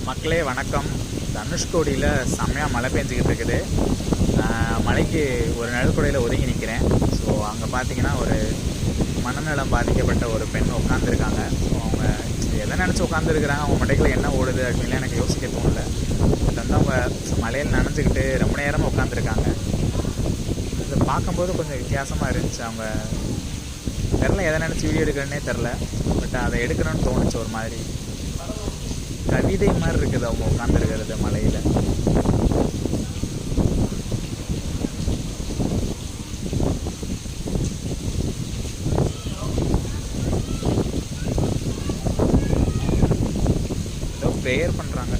மக்களே வணக்கம். தனுஷ்கோடியில் செம்மையாக மழை பெஞ்சிக்கிட்டு இருக்குது. மழைக்கு ஒரு நிழற்குடையில் ஒதுங்கி நிற்கிறேன். ஸோ அங்கே பார்த்தீங்கன்னா ஒரு மனநலம் பாதிக்கப்பட்ட ஒரு பெண் உட்காந்துருக்காங்க. ஸோ அவங்க எதை நினச்சி உட்காந்துருக்குறாங்க, அவங்க மண்டைக்குள்ள என்ன ஓடுது அப்படின்னு எனக்கு யோசிக்க தோணல. பட் வந்து அவங்க மழையில் நனைஞ்சிக்கிட்டு ரொம்ப நேரமாக உட்காந்துருக்காங்க. இதை பார்க்கும்போது கொஞ்சம் வித்தியாசமாக இருந்துச்சு. அவங்க தெரில எதை நினச்சி வீடியோ எடுக்கிறேன்னே தெரில. பட் அதை எடுக்கணும்னு தோணுச்சு. ஒரு மாதிரி கவிதை மாதிரி இருக்குது அவங்க உட்காந்துருக்கிறது மலையில். ஏதோ ப்ரேயர் பண்ணுறாங்க.